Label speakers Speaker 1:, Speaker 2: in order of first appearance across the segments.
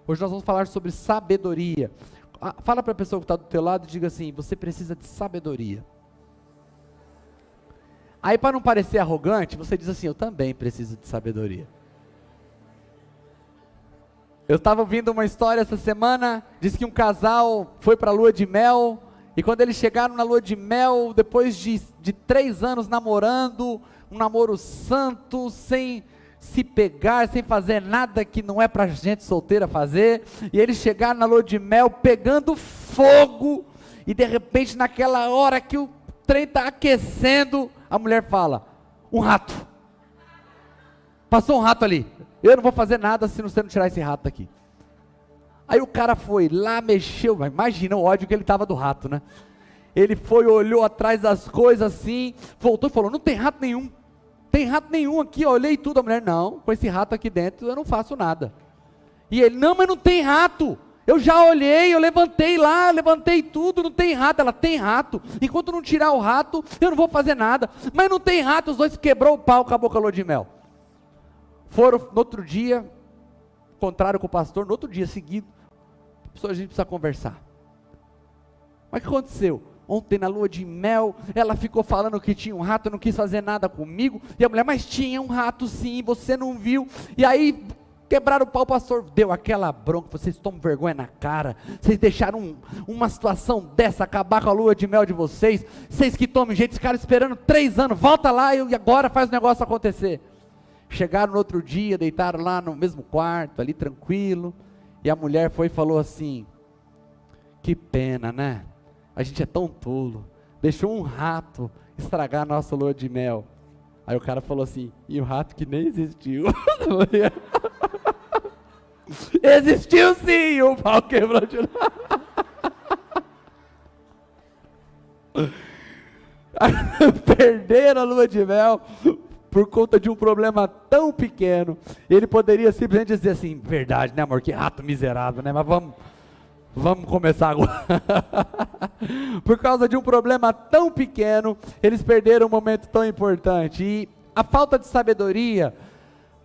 Speaker 1: Hoje nós vamos falar sobre sabedoria. Fala para a pessoa que está do teu lado e diga assim: você precisa de sabedoria. Aí, para não parecer arrogante, você diz assim: eu também preciso de sabedoria. Eu estava ouvindo uma história essa semana, diz que um casal foi para a lua de mel, e quando eles chegaram na lua de mel, depois de 3 anos namorando, um namoro santo, sem se pegar, sem fazer nada que não é para gente solteira fazer, e eles chegaram na lua de mel pegando fogo, e de repente naquela hora que o trem está aquecendo, a mulher fala: um rato, passou um rato ali, eu não vou fazer nada se você não tirar esse rato daqui. Aí o cara foi lá, mexeu, mas imagina o ódio que ele estava do rato, né? Ele foi, olhou atrás das coisas assim, voltou e falou: não tem rato nenhum, tem rato nenhum aqui, eu olhei tudo. A mulher: não, com esse rato aqui dentro eu não faço nada. E ele: não, mas não tem rato, eu já olhei, eu levantei lá, levantei tudo, não tem rato. Ela: tem rato, enquanto não tirar o rato, eu não vou fazer nada. Mas não tem rato. Os dois quebrou o pau, acabou com a lua de mel. Foram no outro dia, encontraram com o pastor, no outro dia seguido. A gente precisa conversar. Mas o que aconteceu? Ontem na lua de mel, ela ficou falando que tinha um rato, não quis fazer nada comigo, e a mulher: mas tinha um rato sim, você não viu. E aí quebraram o pau, o pastor deu aquela bronca: vocês tomam vergonha na cara, vocês deixaram uma situação dessa acabar com a lua de mel de vocês, vocês que tomam jeito, esse cara esperando 3 anos, volta lá e agora faz o negócio acontecer. Chegaram no outro dia, deitaram lá no mesmo quarto, ali tranquilo, e a mulher foi e falou assim: que pena, né? A gente é tão tolo, deixou um rato estragar a nossa lua de mel. Aí o cara falou assim: e o rato que nem existiu. Existiu sim, o pau quebrou de novo. Perderam a lua de mel por conta de um problema tão pequeno. Ele poderia simplesmente dizer assim: verdade, né, amor, que rato miserável, né? Mas vamos começar agora. Por causa de um problema tão pequeno, eles perderam um momento tão importante. E a falta de sabedoria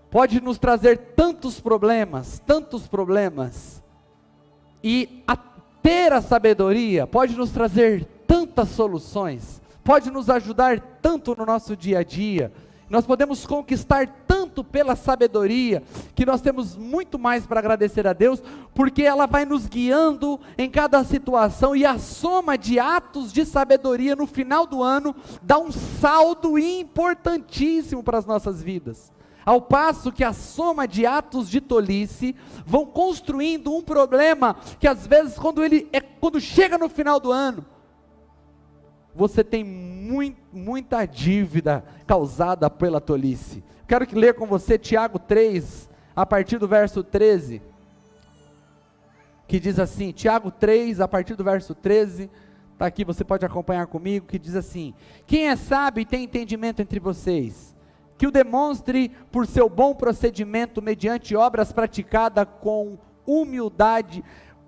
Speaker 1: pode nos trazer tantos problemas, e ter a sabedoria pode nos trazer tantas soluções, pode nos ajudar tanto no nosso dia a dia. Nós podemos conquistar tanto pela sabedoria, que nós temos muito mais para agradecer a Deus, porque ela vai nos guiando em cada situação, e a soma de atos de sabedoria no final do ano, dá um saldo importantíssimo para as nossas vidas. Ao passo que a soma de atos de tolice, vão construindo um problema, que às vezes quando chega no final do ano, você tem muita dívida causada pela tolice. Quero que ler com você Tiago 3, a partir do verso 13, que diz assim, Tiago 3, a partir do verso 13, está aqui, você pode acompanhar comigo, que diz assim: quem é sábio e tem entendimento entre vocês, que o demonstre por seu bom procedimento, mediante obras praticadas com humildade,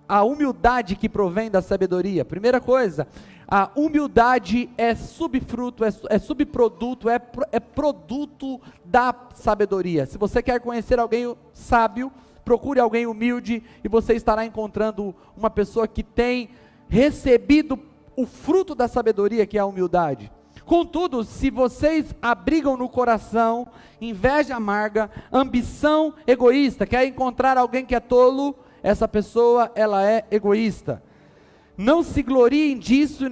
Speaker 1: a humildade que provém da sabedoria. Primeira coisa, a humildade é subfruto, é subproduto, é produto da sabedoria. Se você quer conhecer alguém sábio, procure alguém humilde, e você estará encontrando uma pessoa que tem recebido o fruto da sabedoria, que é a humildade. Contudo, se vocês abrigam no coração inveja amarga, ambição egoísta, quer encontrar alguém que é tolo, essa pessoa, ela é egoísta. Não se gloriem disso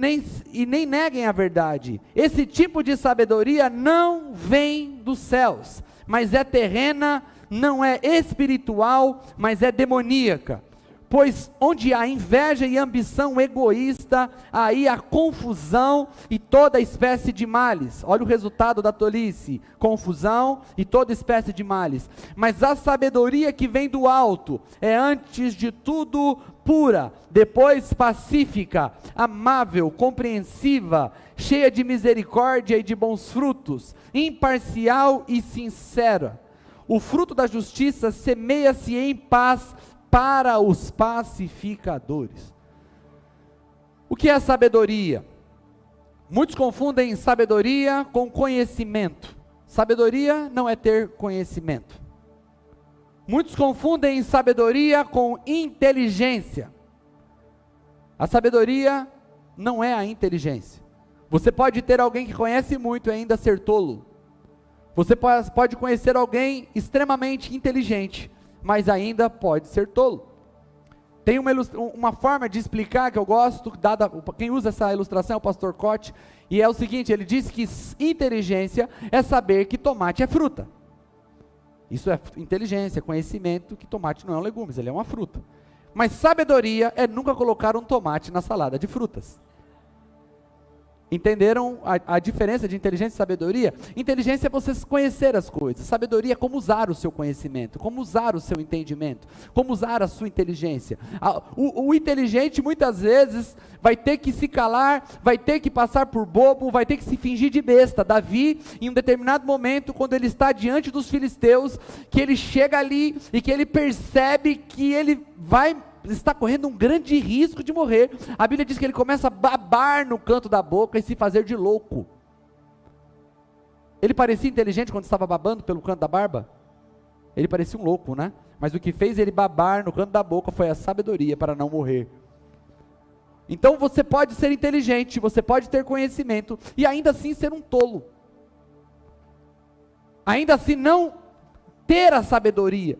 Speaker 1: e nem neguem a verdade. Esse tipo de sabedoria não vem dos céus, mas é terrena, não é espiritual, mas é demoníaca. Pois onde há inveja e ambição egoísta, aí há confusão e toda espécie de males. Olha o resultado da tolice: confusão e toda espécie de males. Mas a sabedoria que vem do alto é antes de tudo pura, depois pacífica, amável, compreensiva, cheia de misericórdia e de bons frutos, imparcial e sincera. O fruto da justiça semeia-se em paz para os pacificadores. O que é sabedoria? Muitos confundem sabedoria com conhecimento. Sabedoria não é ter conhecimento. Muitos confundem sabedoria com inteligência. A sabedoria não é a inteligência. Você pode ter alguém que conhece muito e ainda ser tolo. Você pode conhecer alguém extremamente inteligente, mas ainda pode ser tolo. Tem uma forma de explicar que eu gosto, quem usa essa ilustração é o pastor Cote, e é o seguinte, ele diz que inteligência é saber que tomate é fruta. Isso é inteligência, conhecimento que tomate não é um legume, ele é uma fruta. Mas sabedoria é nunca colocar um tomate na salada de frutas. Entenderam a diferença de inteligência e sabedoria? Inteligência é você conhecer as coisas. Sabedoria é como usar o seu conhecimento, como usar o seu entendimento, como usar a sua inteligência. O inteligente muitas vezes vai ter que se calar, vai ter que passar por bobo, vai ter que se fingir de besta. Davi, em um determinado momento, quando ele está diante dos filisteus, que ele chega ali e que ele percebe que ele está correndo um grande risco de morrer. A Bíblia diz que ele começa a babar no canto da boca e se fazer de louco. Ele parecia inteligente quando estava babando pelo canto da barba? Ele parecia um louco, né? Mas o que fez ele babar no canto da boca foi a sabedoria para não morrer. Então você pode ser inteligente, você pode ter conhecimento e ainda assim ser um tolo. Ainda assim não ter a sabedoria.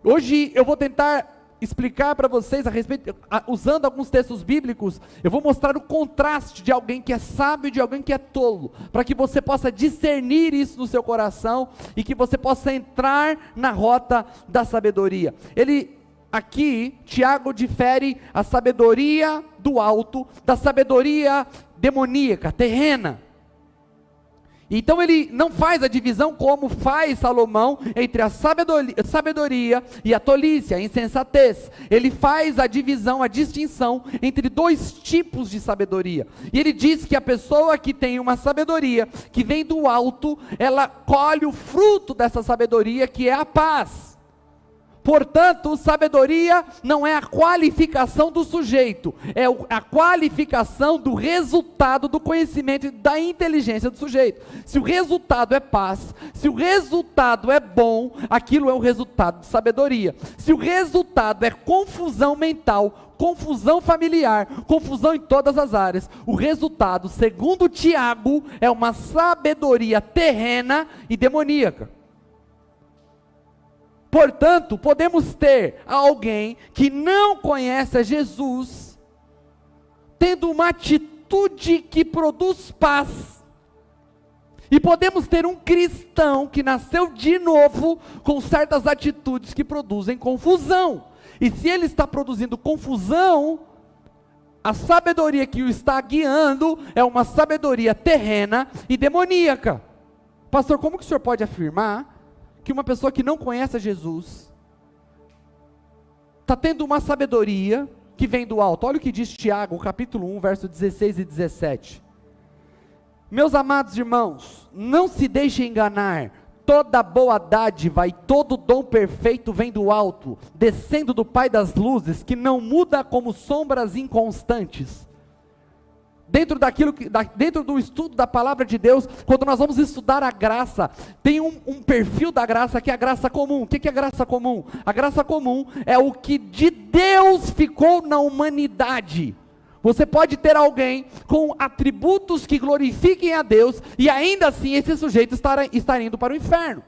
Speaker 1: Hoje eu vou tentar explicar para vocês a respeito, usando alguns textos bíblicos, eu vou mostrar o contraste de alguém que é sábio e de alguém que é tolo, para que você possa discernir isso no seu coração, e que você possa entrar na rota da sabedoria. Aqui, Tiago difere a sabedoria do alto, da sabedoria demoníaca, terrena. Então ele não faz a divisão como faz Salomão entre a sabedoria e a tolice, a insensatez. Ele faz a divisão, a distinção entre dois tipos de sabedoria. E ele diz que a pessoa que tem uma sabedoria que vem do alto, ela colhe o fruto dessa sabedoria, que é a paz. Portanto, sabedoria não é a qualificação do sujeito, é a qualificação do resultado do conhecimento e da inteligência do sujeito. Se o resultado é paz, se o resultado é bom, aquilo é o resultado de sabedoria. Se o resultado é confusão mental, confusão familiar, confusão em todas as áreas, o resultado, segundo Tiago, é uma sabedoria terrena e demoníaca. Portanto, podemos ter alguém que não conhece a Jesus, tendo uma atitude que produz paz. E podemos ter um cristão que nasceu de novo com certas atitudes que produzem confusão. E se ele está produzindo confusão, a sabedoria que o está guiando é uma sabedoria terrena e demoníaca. Pastor, como que o senhor pode afirmar que uma pessoa que não conhece a Jesus está tendo uma sabedoria que vem do alto? Olha o que diz Tiago, capítulo 1, verso 16 e 17. Meus amados irmãos, não se deixem enganar, toda boa dádiva e todo dom perfeito vem do alto, descendo do Pai das luzes, que não muda como sombras inconstantes. Dentro do estudo da palavra de Deus, quando nós vamos estudar a graça, tem um perfil da graça que é a graça comum. O que é a graça comum? A graça comum é o que de Deus ficou na humanidade. Você pode ter alguém com atributos que glorifiquem a Deus, e ainda assim esse sujeito estar indo para o inferno.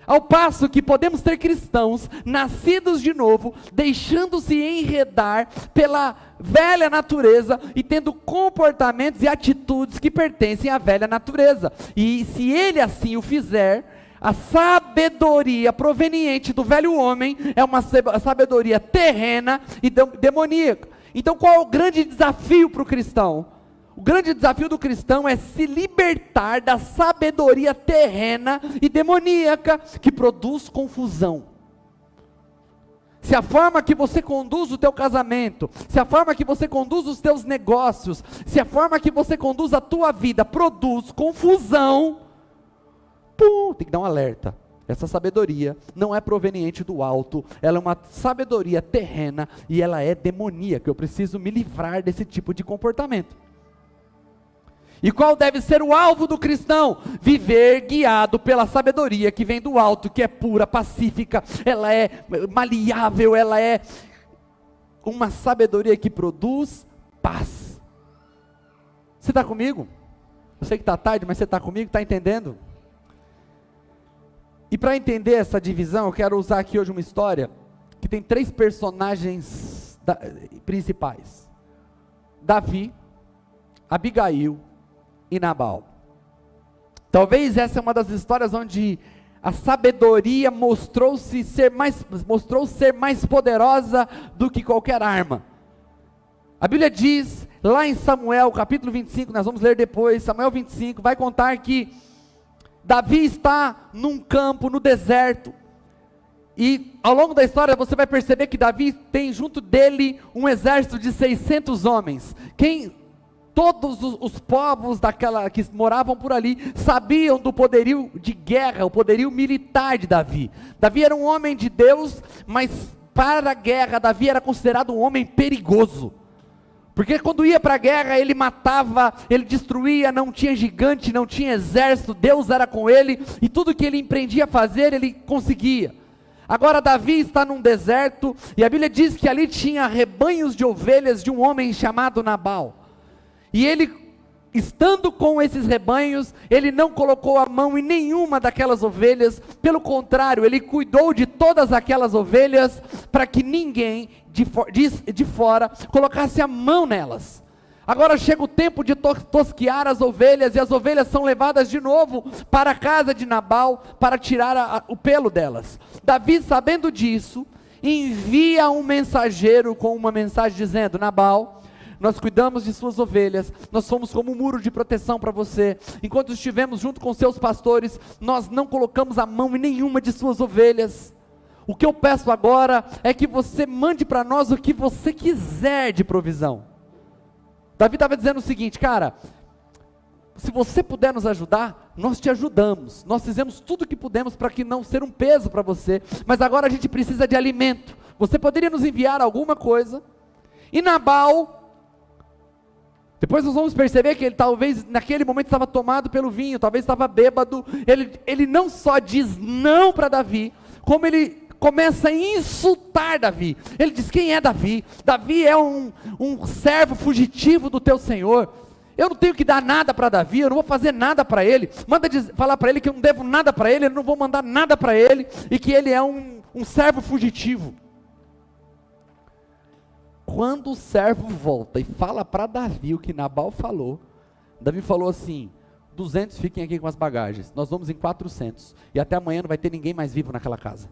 Speaker 1: Ao passo que podemos ter cristãos nascidos de novo, deixando-se enredar pela velha natureza e tendo comportamentos e atitudes que pertencem à velha natureza. E se ele assim o fizer, a sabedoria proveniente do velho homem é uma sabedoria terrena e demoníaca. Então qual é o grande desafio para o cristão? O grande desafio do cristão é se libertar da sabedoria terrena e demoníaca que produz confusão. Se a forma que você conduz o teu casamento, se a forma que você conduz os teus negócios, se a forma que você conduz a tua vida produz confusão, tem que dar um alerta. Essa sabedoria não é proveniente do alto, ela é uma sabedoria terrena e ela é demoníaca. Eu preciso me livrar desse tipo de comportamento. E qual deve ser o alvo do cristão? Viver guiado pela sabedoria que vem do alto, que é pura, pacífica, ela é maleável, ela é uma sabedoria que produz paz. Você está comigo? Eu sei que está tarde, mas você está comigo? Está entendendo? E para entender essa divisão, eu quero usar aqui hoje uma história que tem 3 personagens principais: Davi, Abigail e Nabal. Talvez essa é uma das histórias onde a sabedoria mostrou ser mais poderosa do que qualquer arma. A Bíblia diz, lá em Samuel, capítulo 25, nós vamos ler depois, Samuel 25, vai contar que Davi está num campo, no deserto, e ao longo da história você vai perceber que Davi tem junto dele um exército de 600 homens. Todos os povos que moravam por ali sabiam do poderio de guerra, o poderio militar de Davi. Davi era um homem de Deus, mas para a guerra Davi era considerado um homem perigoso, porque quando ia para a guerra ele matava, ele destruía, não tinha gigante, não tinha exército, Deus era com ele, e tudo que ele empreendia a fazer ele conseguia. Agora Davi está num deserto, e a Bíblia diz que ali tinha rebanhos de ovelhas de um homem chamado Nabal. E ele, estando com esses rebanhos, ele não colocou a mão em nenhuma daquelas ovelhas, pelo contrário, ele cuidou de todas aquelas ovelhas, para que ninguém de fora colocasse a mão nelas. Agora chega o tempo de tosquear as ovelhas, e as ovelhas são levadas de novo para a casa de Nabal, para tirar o pelo delas. Davi, sabendo disso, envia um mensageiro com uma mensagem dizendo: Nabal, nós cuidamos de suas ovelhas, nós somos como um muro de proteção para você, enquanto estivemos junto com seus pastores, nós não colocamos a mão em nenhuma de suas ovelhas. O que eu peço agora é que você mande para nós o que você quiser de provisão. Davi estava dizendo o seguinte: cara, se você puder nos ajudar, nós te ajudamos, nós fizemos tudo o que pudemos para que não ser um peso para você, mas agora a gente precisa de alimento, você poderia nos enviar alguma coisa? E Nabal, depois nós vamos perceber que ele talvez naquele momento estava tomado pelo vinho, talvez estava bêbado, ele não só diz não para Davi, como ele começa a insultar Davi. Ele diz: quem é Davi? Davi é um servo fugitivo do teu Senhor, eu não tenho que dar nada para Davi, eu não vou fazer nada para ele, manda falar para ele que eu não devo nada para ele, eu não vou mandar nada para ele, e que ele é um servo fugitivo. Quando o servo volta e fala para Davi o que Nabal falou, Davi falou assim: 200 fiquem aqui com as bagagens, nós vamos em 400, e até amanhã não vai ter ninguém mais vivo naquela casa,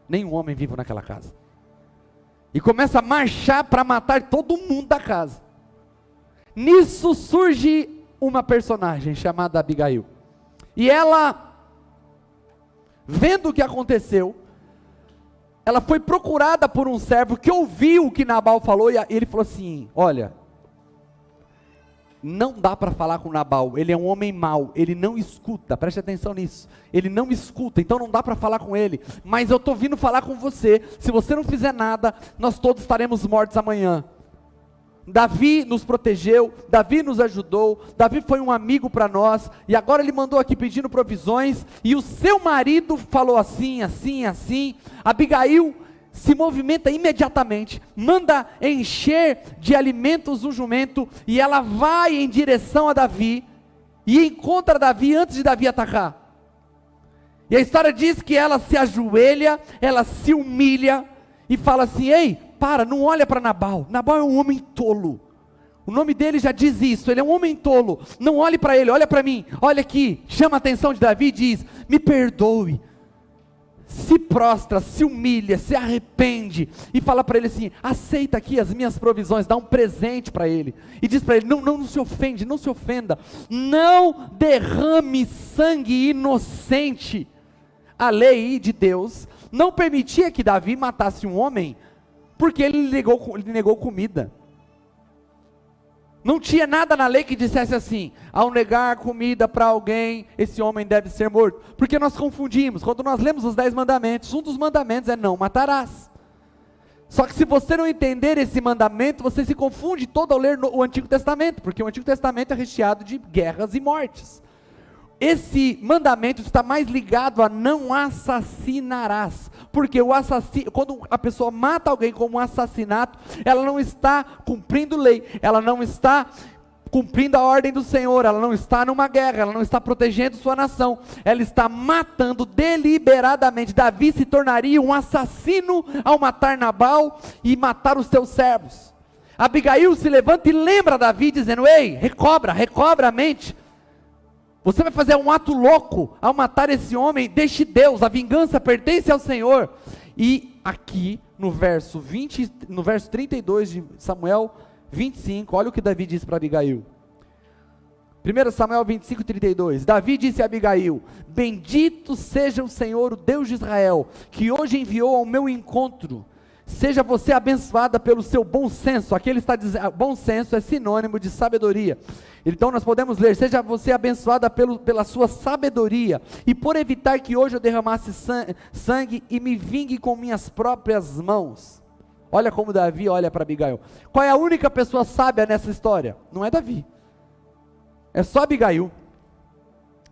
Speaker 1: nenhum homem vivo naquela casa, e começa a marchar para matar todo mundo da casa. Nisso surge uma personagem chamada Abigail, e ela, vendo o que aconteceu, ela foi procurada por um servo que ouviu o que Nabal falou, e ele falou assim: olha, não dá para falar com Nabal, ele é um homem mau, ele não escuta, preste atenção nisso, ele não escuta, então não dá para falar com ele, mas eu estou vindo falar com você, se você não fizer nada, nós todos estaremos mortos amanhã. Davi nos protegeu, Davi nos ajudou, Davi foi um amigo para nós, e agora ele mandou aqui pedindo provisões, e o seu marido falou assim, assim, assim. Abigail se movimenta imediatamente, manda encher de alimentos o jumento, e ela vai em direção a Davi, e encontra Davi antes de Davi atacar. E a história diz que ela se ajoelha, ela se humilha, e fala assim: ei, para, não olha para Nabal, Nabal é um homem tolo, o nome dele já diz isso, ele é um homem tolo, não olhe para ele, olha para mim, olha aqui, chama a atenção de Davi e diz: me perdoe, se prostra, se humilha, se arrepende, e fala para ele assim: aceita aqui as minhas provisões, dá um presente para ele, e diz para ele: não se ofende, não se ofenda, não derrame sangue inocente. A lei de Deus não permitia que Davi matasse um homem, porque ele negou comida. Não tinha nada na lei que dissesse assim: ao negar comida para alguém, esse homem deve ser morto. Porque nós confundimos, quando nós lemos os 10 mandamentos, um dos mandamentos é: não matarás. Só que se você não entender esse mandamento, você se confunde todo ao ler o Antigo Testamento, porque o Antigo Testamento é recheado de guerras e mortes. Esse mandamento está mais ligado a não assassinarás, porque quando a pessoa mata alguém como um assassinato, ela não está cumprindo lei, ela não está cumprindo a ordem do Senhor, ela não está numa guerra, ela não está protegendo sua nação, ela está matando deliberadamente. Davi se tornaria um assassino ao matar Nabal e matar os seus servos. Abigail se levanta e lembra Davi, dizendo: ei, recobra a mente, você vai fazer um ato louco ao matar esse homem, deixe Deus, a vingança pertence ao Senhor. E aqui no verso 32 de Samuel 25, olha o que Davi disse para Abigail. 1 Samuel 25, 32, Davi disse a Abigail: bendito seja o Senhor, o Deus de Israel, que hoje enviou ao meu encontro. Seja você abençoada pelo seu bom senso. Aqui ele está dizendo, bom senso é sinônimo de sabedoria. Então nós podemos ler: seja você abençoada pela sua sabedoria, e por evitar que hoje eu derramasse sangue e me vingue com minhas próprias mãos. Olha como Davi olha para Abigail. Qual é a única pessoa sábia nessa história? Não é Davi, é só Abigail.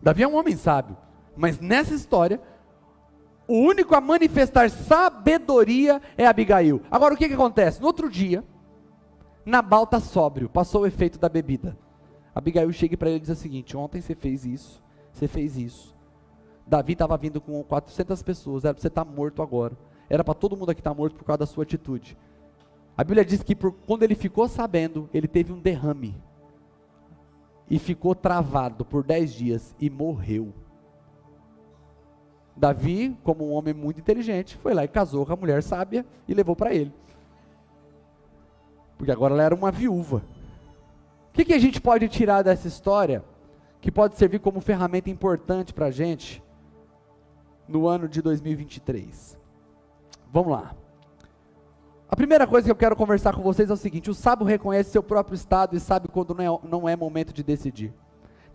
Speaker 1: Davi é um homem sábio, mas nessa história, o único a manifestar sabedoria é Abigail. Agora o que acontece? No outro dia, Nabal está sóbrio, passou o efeito da bebida. Abigail chega para ele e diz o seguinte: ontem você fez isso, Davi estava vindo com 400 pessoas, era para você estar morto agora, era para todo mundo aqui estar morto por causa da sua atitude. A Bíblia diz que quando ele ficou sabendo, ele teve um derrame, e ficou travado por 10 dias, e morreu. Davi, como um homem muito inteligente, foi lá e casou com a mulher sábia, e levou para ele, porque agora ela era uma viúva. O que a gente pode tirar dessa história, que pode servir como ferramenta importante para a gente, no ano de 2023? Vamos lá. A primeira coisa que eu quero conversar com vocês é o seguinte: o sábio reconhece seu próprio estado e sabe quando não é momento de decidir.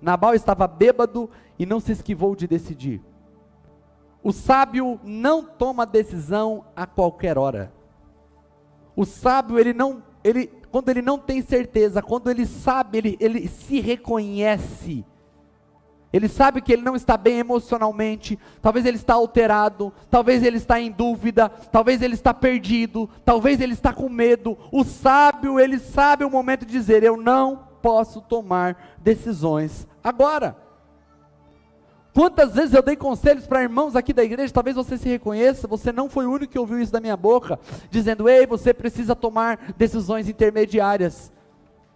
Speaker 1: Nabal estava bêbado e não se esquivou de decidir. O sábio não toma decisão a qualquer hora. O sábio, quando ele não tem certeza, quando ele sabe, ele se reconhece. Ele sabe que ele não está bem emocionalmente, talvez ele está alterado, talvez ele está em dúvida, talvez ele está perdido, talvez ele está com medo. O sábio, ele sabe o momento de dizer: eu não posso tomar decisões agora. Quantas vezes eu dei conselhos para irmãos aqui da igreja, talvez você se reconheça, você não foi o único que ouviu isso da minha boca, dizendo: ei, você precisa tomar decisões intermediárias.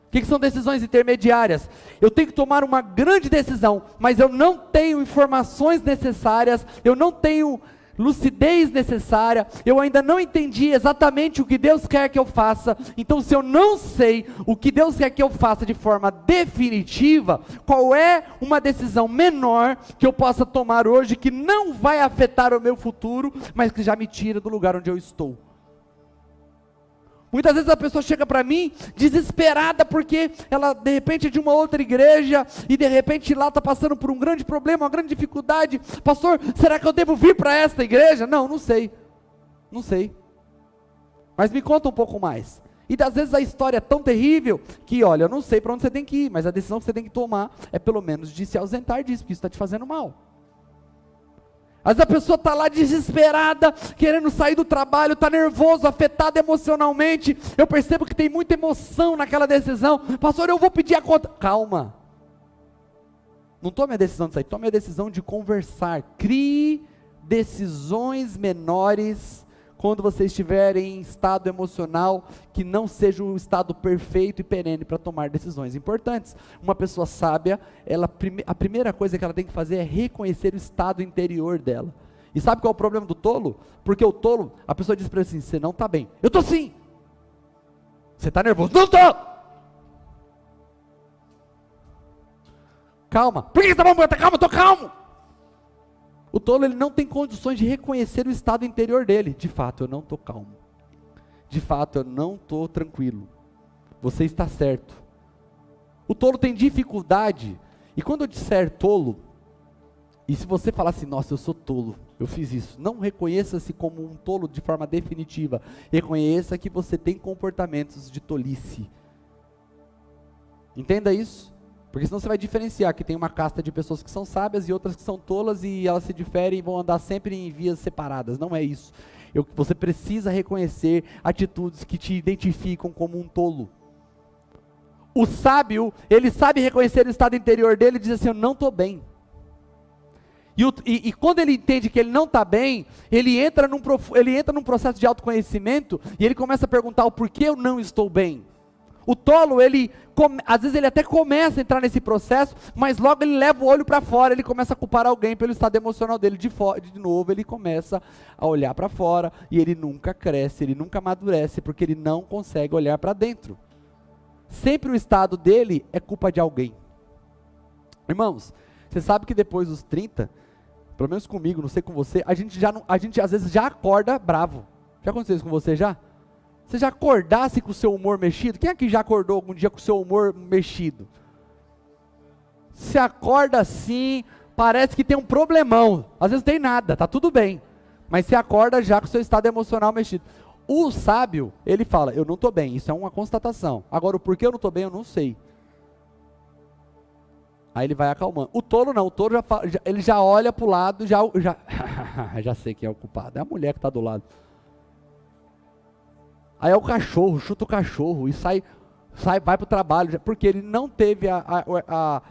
Speaker 1: O que são decisões intermediárias? Eu tenho que tomar uma grande decisão, mas eu não tenho informações necessárias, eu não tenho lucidez necessária, eu ainda não entendi exatamente o que Deus quer que eu faça. Então, se eu não sei o que Deus quer que eu faça de forma definitiva, qual é uma decisão menor que eu possa tomar hoje, que não vai afetar o meu futuro, mas que já me tira do lugar onde eu estou? Muitas vezes a pessoa chega para mim desesperada porque ela de repente é de uma outra igreja e de repente lá está passando por um grande problema, uma grande dificuldade. Pastor, será que eu devo vir para esta igreja? Não sei, mas me conta um pouco mais. E às vezes a história é tão terrível que, olha, eu não sei para onde você tem que ir, mas a decisão que você tem que tomar é pelo menos de se ausentar disso, porque isso está te fazendo mal. Às vezes a pessoa está lá desesperada, querendo sair do trabalho, está nervoso, afetado emocionalmente. Eu percebo que tem muita emoção naquela decisão. Pastor, eu vou pedir a conta. Calma. Não tome a decisão de sair, tome a decisão de conversar. Crie decisões menores quando você estiver em estado emocional que não seja um estado perfeito e perene para tomar decisões importantes. Uma pessoa sábia, a primeira coisa que ela tem que fazer é reconhecer o estado interior dela. E sabe qual é o problema do tolo? Porque o tolo, a pessoa diz para ele assim: você não está bem. Eu estou sim. Você está nervoso? Não estou. Calma. Por que você está bom? Calma, estou calmo. O tolo, ele não tem condições de reconhecer o estado interior dele. De fato, eu não estou calmo. De fato, eu não estou tranquilo. Você está certo. O tolo tem dificuldade. E quando eu disser tolo, E se você falar assim, nossa, eu sou tolo, eu fiz isso, não reconheça-se como um tolo de forma definitiva, reconheça que você tem comportamentos de tolice. Entenda isso, porque senão você vai diferenciar que tem uma casta de pessoas que são sábias e outras que são tolas e elas se diferem e vão andar sempre em vias separadas. Não é isso. Você precisa reconhecer atitudes que te identificam como um tolo. O sábio, ele sabe reconhecer o estado interior dele e diz assim, eu não estou bem. E quando ele entende que ele não está bem, ele entra num processo de autoconhecimento e ele começa a perguntar o porquê eu não estou bem. O tolo, às vezes ele até começa a entrar nesse processo, mas logo ele leva o olho para fora, ele começa a culpar alguém pelo estado emocional dele. De novo ele começa a olhar para fora e ele nunca cresce, ele nunca amadurece, porque ele não consegue olhar para dentro. Sempre o estado dele é culpa de alguém. Irmãos, você sabe que depois dos 30, pelo menos comigo, não sei com você, a gente às vezes já acorda bravo. Já aconteceu isso com você já? Você já acordasse com o seu humor mexido? Quem aqui já acordou algum dia com o seu humor mexido? Você acorda assim, parece que tem um problemão. Às vezes não tem nada, tá tudo bem. Mas você acorda já com o seu estado emocional mexido. O sábio, ele fala, eu não estou bem, isso é uma constatação. Agora, o porquê eu não estou bem, eu não sei. Aí ele vai acalmando. O tolo não, o tolo ele já olha para o lado, já sei quem é o culpado, é a mulher que está do lado. Aí é o cachorro, chuta o cachorro e vai para o trabalho, porque ele não teve a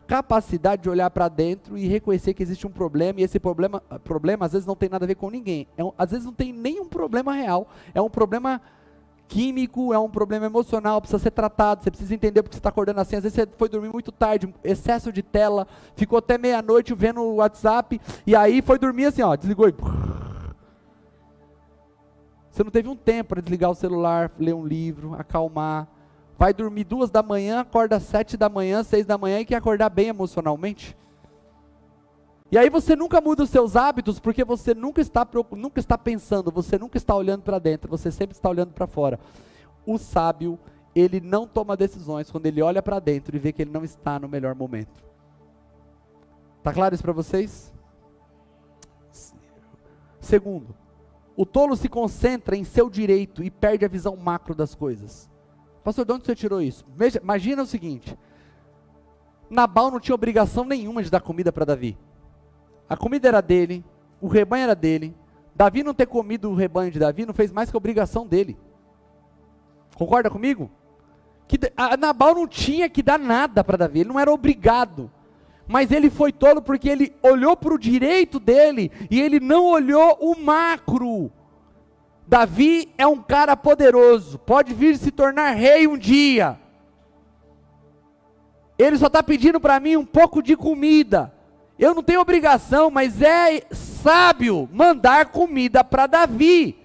Speaker 1: capacidade de olhar para dentro e reconhecer que existe um problema, e esse problema às vezes não tem nada a ver com ninguém, às vezes não tem nenhum problema real, é um problema químico, é um problema emocional, precisa ser tratado, você precisa entender porque você está acordando assim, às vezes você foi dormir muito tarde, excesso de tela, ficou até meia-noite vendo o WhatsApp, e aí foi dormir assim, ó, desligou e... Você não teve um tempo para desligar o celular, ler um livro, acalmar. Vai dormir 2 da manhã, acorda 7 da manhã, 6 da manhã e quer acordar bem emocionalmente. E aí você nunca muda os seus hábitos porque você nunca está pensando, você nunca está olhando para dentro, você sempre está olhando para fora. O sábio, ele não toma decisões quando ele olha para dentro e vê que ele não está no melhor momento. Está claro isso para vocês? Segundo, o tolo se concentra em seu direito e perde a visão macro das coisas. Pastor, de onde você tirou isso? Imagina o seguinte, Nabal não tinha obrigação nenhuma de dar comida para Davi. A comida era dele, o rebanho era dele. Davi não ter comido o rebanho de Davi não fez mais que a obrigação dele. Concorda comigo? Nabal não tinha que dar nada para Davi, ele não era obrigado. Mas ele foi tolo porque ele olhou para o direito dele e ele não olhou o macro. Davi é um cara poderoso, pode vir se tornar rei um dia. Ele só está pedindo para mim um pouco de comida. Eu não tenho obrigação, mas é sábio mandar comida para Davi.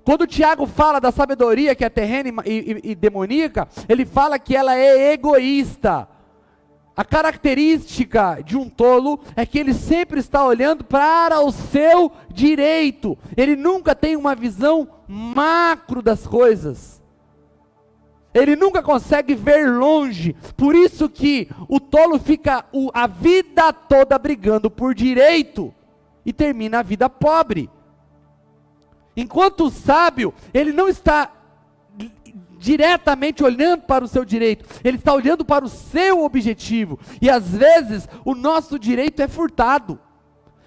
Speaker 1: Quando o Tiago fala da sabedoria que é terrena e demoníaca, ele fala que ela é egoísta. A característica de um tolo é que ele sempre está olhando para o seu direito. Ele nunca tem uma visão macro das coisas. Ele nunca consegue ver longe. Por isso que o tolo fica a vida toda brigando por direito e termina a vida pobre. Enquanto o sábio, ele não está diretamente olhando para o seu direito, ele está olhando para o seu objetivo, e às vezes o nosso direito é furtado.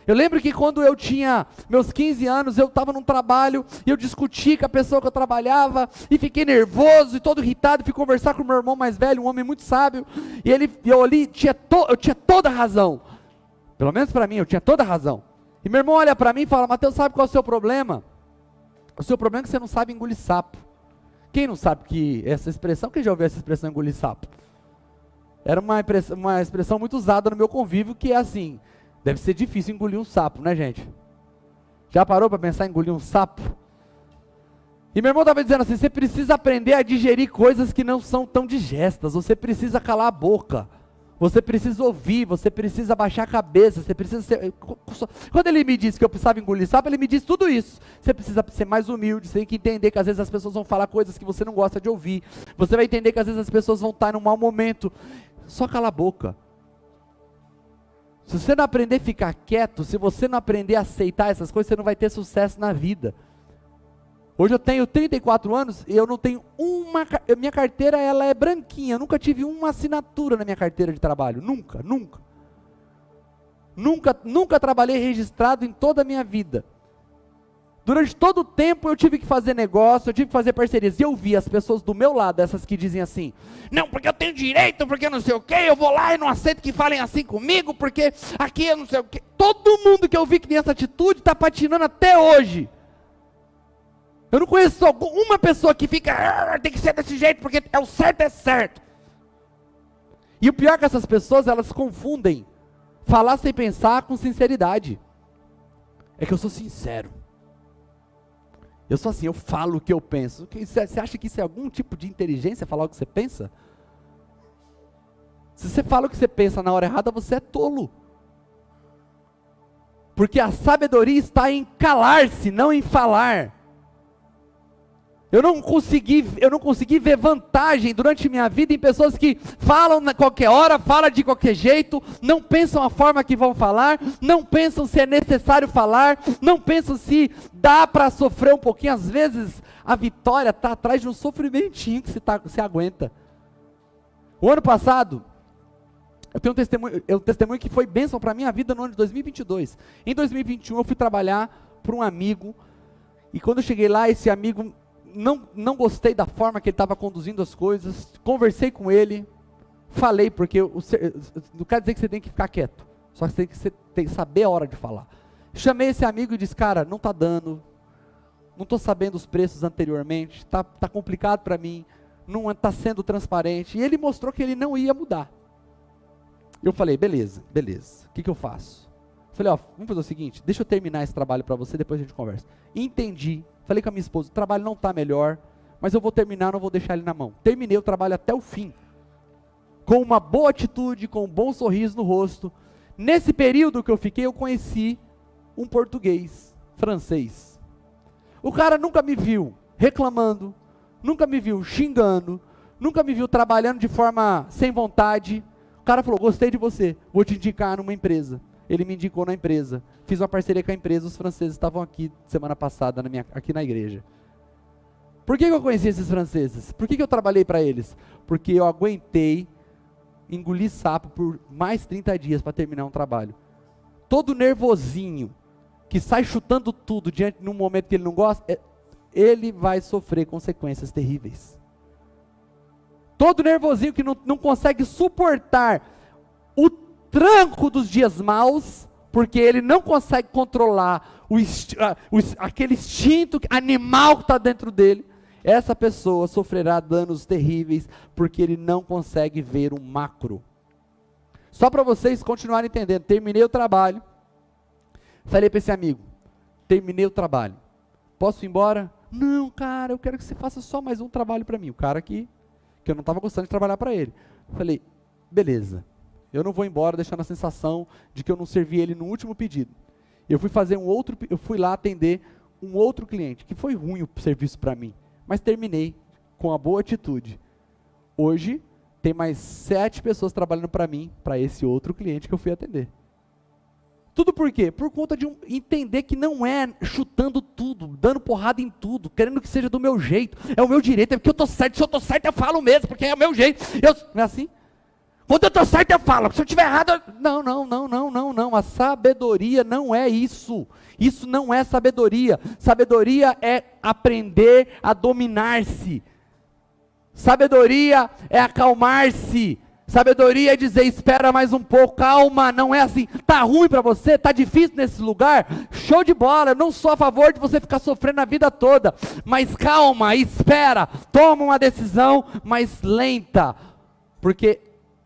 Speaker 1: Eu lembro que quando eu tinha meus 15 anos, eu estava num trabalho, e eu discuti com a pessoa que eu trabalhava, e fiquei nervoso, e todo irritado, fui conversar com o meu irmão mais velho, um homem muito sábio, e eu tinha toda a razão, pelo menos para mim, eu tinha toda a razão, e meu irmão olha para mim e fala, Mateus, sabe qual é o seu problema? O seu problema é que você não sabe engolir sapo. Quem não sabe que essa expressão, quem já ouviu essa expressão engolir sapo? Era uma expressão muito usada no meu convívio, que é assim, deve ser difícil engolir um sapo, né gente? Já parou para pensar em engolir um sapo? E meu irmão estava dizendo assim, você precisa aprender a digerir coisas que não são tão digestas, você precisa calar a boca, você precisa ouvir, você precisa baixar a cabeça, você precisa ser... Quando ele me disse que eu precisava engolir sapo, ele me disse tudo isso. Você precisa ser mais humilde, você tem que entender que às vezes as pessoas vão falar coisas que você não gosta de ouvir. Você vai entender que às vezes as pessoas vão estar num mau momento. Só cala a boca. Se você não aprender a ficar quieto, se você não aprender a aceitar essas coisas, você não vai ter sucesso na vida. Hoje eu tenho 34 anos e eu não tenho minha carteira ela é branquinha, eu nunca tive uma assinatura na minha carteira de trabalho, nunca. Nunca trabalhei registrado em toda a minha vida. Durante todo o tempo eu tive que fazer negócio, eu tive que fazer parcerias. E eu vi as pessoas do meu lado, essas que dizem assim, não, porque eu tenho direito, porque não sei o quê, eu vou lá e não aceito que falem assim comigo, porque aqui eu não sei o quê. Todo mundo que eu vi que tem essa atitude está patinando até hoje. Eu não conheço uma pessoa que fica, tem que ser desse jeito, porque é o certo, é certo. E o pior é que essas pessoas, elas confundem falar sem pensar com sinceridade. É que eu sou sincero. Eu sou assim, eu falo o que eu penso. Você acha que isso é algum tipo de inteligência, falar o que você pensa? Se você fala o que você pensa na hora errada, você é tolo. Porque a sabedoria está em calar-se, não em falar. Eu não consegui ver vantagem durante minha vida em pessoas que falam na qualquer hora, falam de qualquer jeito, não pensam a forma que vão falar, não pensam se é necessário falar, não pensam se dá para sofrer um pouquinho. Às vezes a vitória está atrás de um sofrimentinho que você aguenta. O ano passado, eu tenho um testemunho que foi bênção para a minha vida no ano de 2022. Em 2021 eu fui trabalhar para um amigo, e quando eu cheguei lá, esse amigo... Não gostei da forma que ele estava conduzindo as coisas, conversei com ele, falei, porque não quer dizer que você tem que ficar quieto, só que você tem que saber a hora de falar. Chamei esse amigo e disse, cara, não está dando, não estou sabendo os preços anteriormente, tá complicado para mim, não está sendo transparente, e ele mostrou que ele não ia mudar. Eu falei, beleza, o que eu faço? Falei, vamos fazer o seguinte, deixa eu terminar esse trabalho para você, depois a gente conversa. Entendi. Falei com a minha esposa, o trabalho não está melhor, mas eu vou terminar, não vou deixar ele na mão. Terminei o trabalho até o fim, com uma boa atitude, com um bom sorriso no rosto. Nesse período que eu fiquei, eu conheci um português, francês. O cara nunca me viu reclamando, nunca me viu xingando, nunca me viu trabalhando de forma sem vontade. O cara falou, gostei de você, vou te indicar numa empresa. Ele me indicou na empresa, fiz uma parceria com a empresa, os franceses estavam aqui semana passada, aqui na igreja. Por que eu conheci esses franceses? Por que eu trabalhei para eles? Porque eu aguentei engolir sapo por mais 30 dias para terminar um trabalho. Todo nervosinho, que sai chutando tudo diante num momento que ele não gosta, ele vai sofrer consequências terríveis. Todo nervosinho que não consegue suportar o tranco dos dias maus, porque ele não consegue controlar aquele instinto animal que está dentro dele, essa pessoa sofrerá danos terríveis, porque ele não consegue ver o macro. Só para vocês continuarem entendendo, terminei o trabalho, falei para esse amigo, terminei o trabalho, posso ir embora? Não, cara, eu quero que você faça só mais um trabalho para mim. O cara que eu não estava gostando de trabalhar para ele. Falei, beleza. Eu não vou embora deixando a sensação de que eu não servi ele no último pedido. Eu fui lá atender um outro cliente, que foi ruim o serviço para mim, mas terminei com a boa atitude. Hoje, tem mais 7 pessoas trabalhando para mim, para esse outro cliente que eu fui atender. Tudo por quê? Por conta de entender que não é chutando tudo, dando porrada em tudo, querendo que seja do meu jeito, é o meu direito, é porque eu estou certo, se eu estou certo eu falo mesmo, porque é o meu jeito. Não é assim? Quando eu estou certo eu falo, se eu estiver errado, não, a sabedoria não é isso, isso não é sabedoria, sabedoria é aprender a dominar-se, sabedoria é acalmar-se, sabedoria é dizer, espera mais um pouco, calma, não é assim, está ruim para você, está difícil nesse lugar, show de bola, eu não sou a favor de você ficar sofrendo a vida toda, mas calma, espera, toma uma decisão mais lenta, porque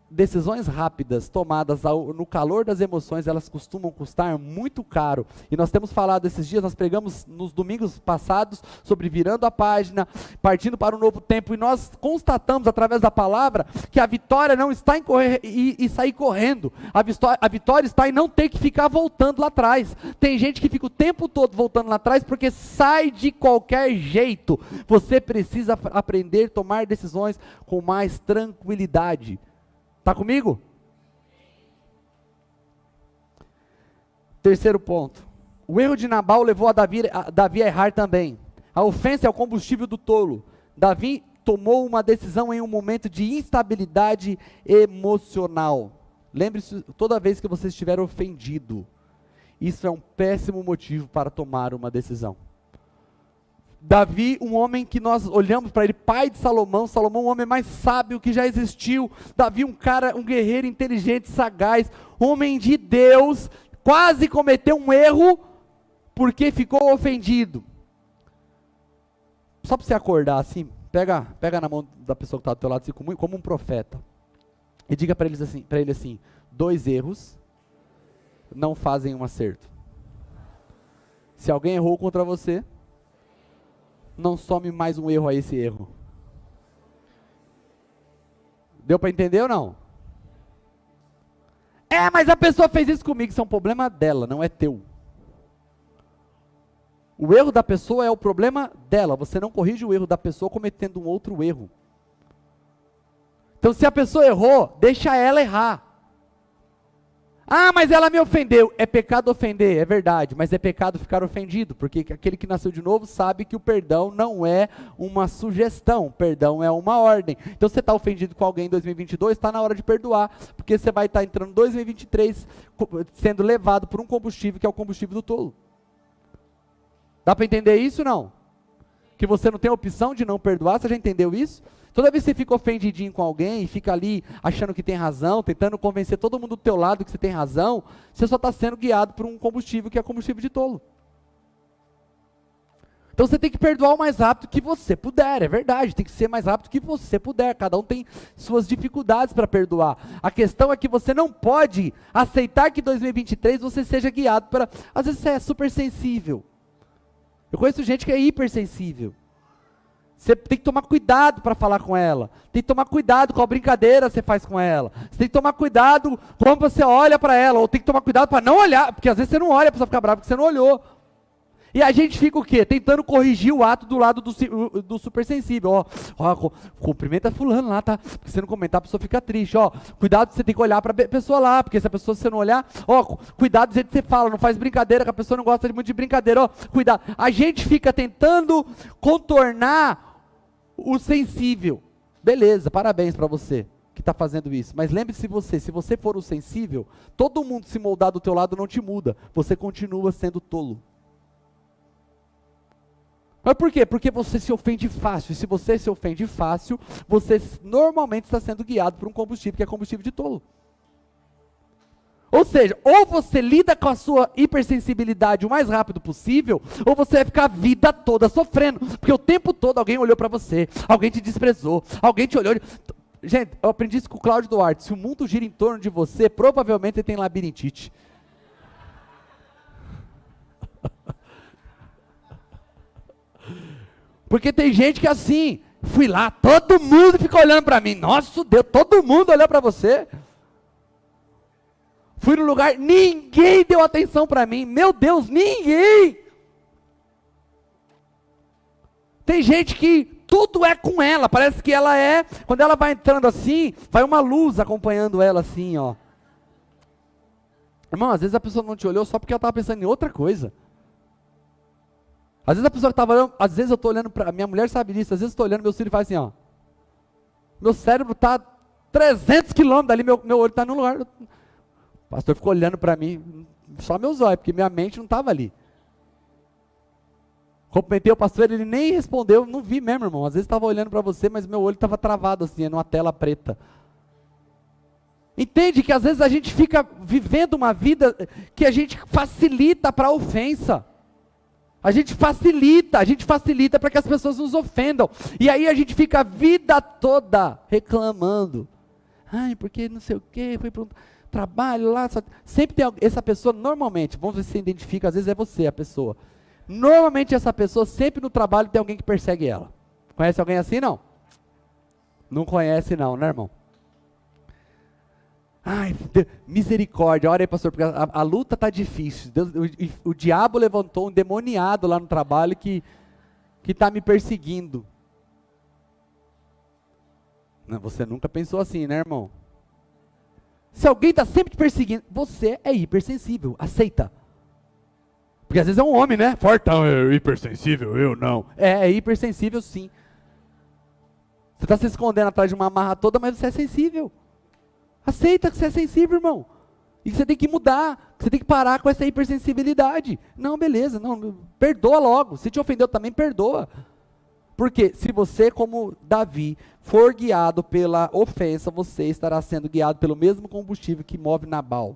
Speaker 1: decisões rápidas, tomadas no calor das emoções, elas costumam custar muito caro, e nós temos falado esses dias, nós pregamos nos domingos passados, sobre virando a página, partindo para um novo tempo, e nós constatamos através da palavra, que a vitória não está em correr e sair correndo, a vitória está em não ter que ficar voltando lá atrás. Tem gente que fica o tempo todo voltando lá atrás, porque sai de qualquer jeito. Você precisa aprender a tomar decisões com mais tranquilidade. Está comigo? Terceiro ponto. O erro de Nabal levou a Davi a errar também. A ofensa é o combustível do tolo. Davi tomou uma decisão em um momento de instabilidade emocional. Lembre-se, toda vez que você estiver ofendido, isso é um péssimo motivo para tomar uma decisão. Davi, um homem que nós olhamos para ele, pai de Salomão, Salomão, o homem mais sábio que já existiu. Davi, um guerreiro inteligente, sagaz, homem de Deus, quase cometeu um erro porque ficou ofendido. Só para você acordar assim, pega na mão da pessoa que está do teu lado, assim, como um profeta, e diga para ele assim: 2 erros não fazem um acerto. Se alguém errou contra você, não some mais um erro a esse erro. Deu para entender ou não? Mas a pessoa fez isso comigo, isso é um problema dela, não é teu. O erro da pessoa é o problema dela, você não corrige o erro da pessoa cometendo um outro erro. Então se a pessoa errou, deixa ela errar. Mas ela me ofendeu. É pecado ofender, é verdade, mas é pecado ficar ofendido, porque aquele que nasceu de novo sabe que o perdão não é uma sugestão, o perdão é uma ordem. Então você está ofendido com alguém em 2022, está na hora de perdoar, porque você vai estar entrando em 2023 sendo levado por um combustível que é o combustível do tolo. Dá para entender isso ou não? Que você não tem a opção de não perdoar, você já entendeu isso? Toda vez que você fica ofendidinho com alguém, e fica ali achando que tem razão, tentando convencer todo mundo do teu lado que você tem razão, você só está sendo guiado por um combustível que é combustível de tolo. Então você tem que perdoar o mais rápido que você puder, é verdade, tem que ser mais rápido que você puder, cada um tem suas dificuldades para perdoar. A questão é que você não pode aceitar que em 2023 você seja guiado para... Às vezes você é super sensível. Eu conheço gente que é hipersensível. Você tem que tomar cuidado para falar com ela. Tem que tomar cuidado com a brincadeira que você faz com ela. Você tem que tomar cuidado quando você olha para ela. Ou tem que tomar cuidado para não olhar. Porque às vezes você não olha, a pessoa fica brava porque você não olhou. E a gente fica o quê? Tentando corrigir o ato do lado do supersensível. Cumprimenta fulano lá, tá? Porque se você não comentar, a pessoa fica triste. Cuidado, você tem que olhar para a pessoa lá. Porque se a pessoa, se você não olhar, cuidado do jeito que você fala. Não faz brincadeira, que a pessoa não gosta muito de brincadeira. Cuidado. A gente fica tentando contornar o sensível. Beleza, parabéns para você que está fazendo isso. Mas lembre-se se você for o sensível, todo mundo se moldar do teu lado não te muda. Você continua sendo tolo. Mas por quê? Porque você se ofende fácil. E se você se ofende fácil, você normalmente está sendo guiado por um combustível que é combustível de tolo. Ou seja, ou você lida com a sua hipersensibilidade o mais rápido possível, ou você vai ficar a vida toda sofrendo. Porque o tempo todo alguém olhou para você, alguém te desprezou, alguém te olhou... Gente, eu aprendi isso com o Cláudio Duarte. Se o mundo gira em torno de você, provavelmente você tem labirintite. Porque tem gente que assim, fui lá, todo mundo fica olhando para mim. Nossa Deus, todo mundo olhou para você. Fui no lugar, ninguém deu atenção para mim. Meu Deus, ninguém. Tem gente que tudo é com ela. Parece que ela é, quando ela vai entrando assim, vai uma luz acompanhando ela assim, ó. Irmão, às vezes a pessoa não te olhou só porque ela estava pensando em outra coisa. Às vezes a pessoa que estava olhando, às vezes eu estou olhando para, minha mulher sabe disso, às vezes eu estou olhando, meu filho faz assim, ó. Meu cérebro está 300 quilômetros dali, meu olho está no lugar. O pastor ficou olhando para mim, só meus olhos, porque minha mente não estava ali. Cumprimentei o pastor, ele nem respondeu, não vi mesmo, irmão. Às vezes estava olhando para você, mas meu olho estava travado assim, numa tela preta. Entende que às vezes a gente fica vivendo uma vida que a gente facilita para a ofensa. A gente facilita para que as pessoas nos ofendam. E aí a gente fica a vida toda reclamando. Ai, porque não sei o quê, foi para um trabalho lá. Sempre tem essa pessoa, normalmente, vamos ver se você identifica, às vezes é você a pessoa. Normalmente essa pessoa, sempre no trabalho tem alguém que persegue ela. Conhece alguém assim, não? Não conhece não, né, irmão? Ai, misericórdia, olha aí, pastor, porque a luta está difícil. Deus, o diabo levantou um demoniado lá no trabalho que está me perseguindo. Não, você nunca pensou assim, né, irmão? Se alguém está sempre te perseguindo, você é hipersensível, aceita. Porque às vezes é um homem, né? Fortão, hipersensível, eu não. É hipersensível sim. Você está se escondendo atrás de uma amarra toda, mas você é sensível. Aceita que você é sensível, irmão. E que você tem que mudar, que você tem que parar com essa hipersensibilidade. Não, beleza, não, perdoa logo. Se te ofendeu também, perdoa. Porque se você, como Davi, for guiado pela ofensa, você estará sendo guiado pelo mesmo combustível que move Nabal.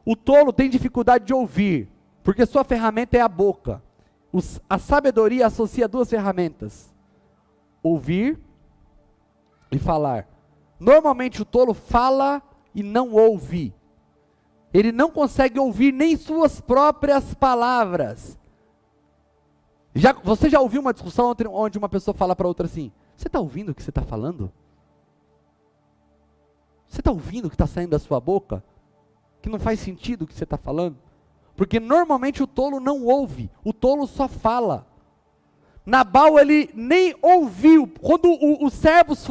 Speaker 1: O tolo tem dificuldade de ouvir, porque sua ferramenta é a boca. A sabedoria associa duas ferramentas: ouvir e falar. Normalmente o tolo fala e não ouve. Ele não consegue ouvir nem suas próprias palavras. Você já ouviu uma discussão onde uma pessoa fala para outra assim: você está ouvindo o que você está falando? Você está ouvindo o que está saindo da sua boca? Que não faz sentido o que você está falando? Porque normalmente o tolo não ouve, o tolo só fala. Nabal, ele nem ouviu. Quando os servos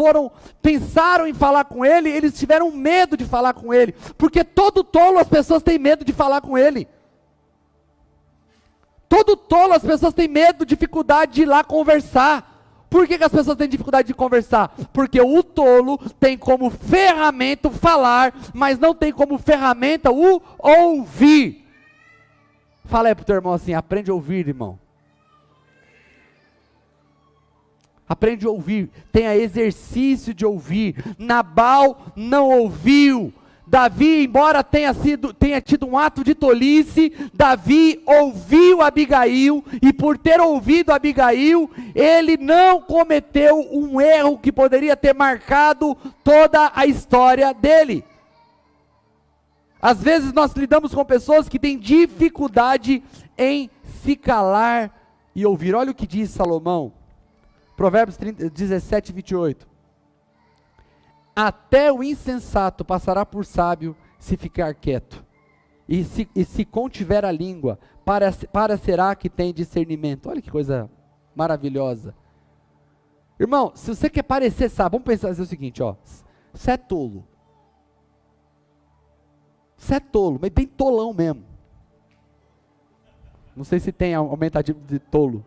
Speaker 1: pensaram em falar com ele, eles tiveram medo de falar com ele, porque todo tolo as pessoas têm medo de falar com ele. Todo tolo as pessoas têm medo, dificuldade de ir lá conversar. Por que as pessoas têm dificuldade de conversar? Porque o tolo tem como ferramenta falar, mas não tem como ferramenta o ouvir. Fala aí pro teu irmão assim: aprende a ouvir, irmão. Aprende a ouvir, tenha exercício de ouvir. Nabal não ouviu. Davi, embora tenha tido um ato de tolice, Davi ouviu Abigail, e por ter ouvido Abigail, ele não cometeu um erro que poderia ter marcado toda a história dele. Às vezes nós lidamos com pessoas que têm dificuldade em se calar e ouvir. Olha o que diz Salomão. Provérbios 17, 28. Até o insensato passará por sábio se ficar quieto, e se contiver a língua, para será que tem discernimento. Olha que coisa maravilhosa. Irmão, se você quer parecer sábio, vamos pensar o seguinte, ó. Você é tolo. Você é tolo, mas bem tolão mesmo. Não sei se tem aumentativo de tolo.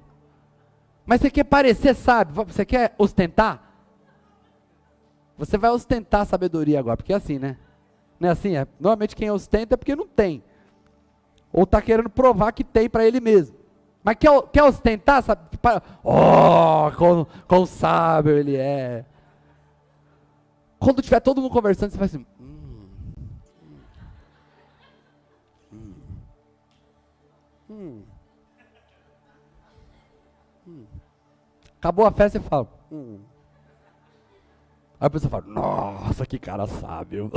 Speaker 1: Mas você quer parecer sábio, você quer ostentar? Você vai ostentar a sabedoria agora, porque é assim, né? Não é assim? Normalmente quem ostenta é porque não tem. Ou está querendo provar que tem para ele mesmo. Mas quer ostentar? Sabe? Quão sábio ele é. Quando tiver todo mundo conversando, você vai assim... Acabou a festa e fala... Aí a pessoa fala, nossa, que cara sábio.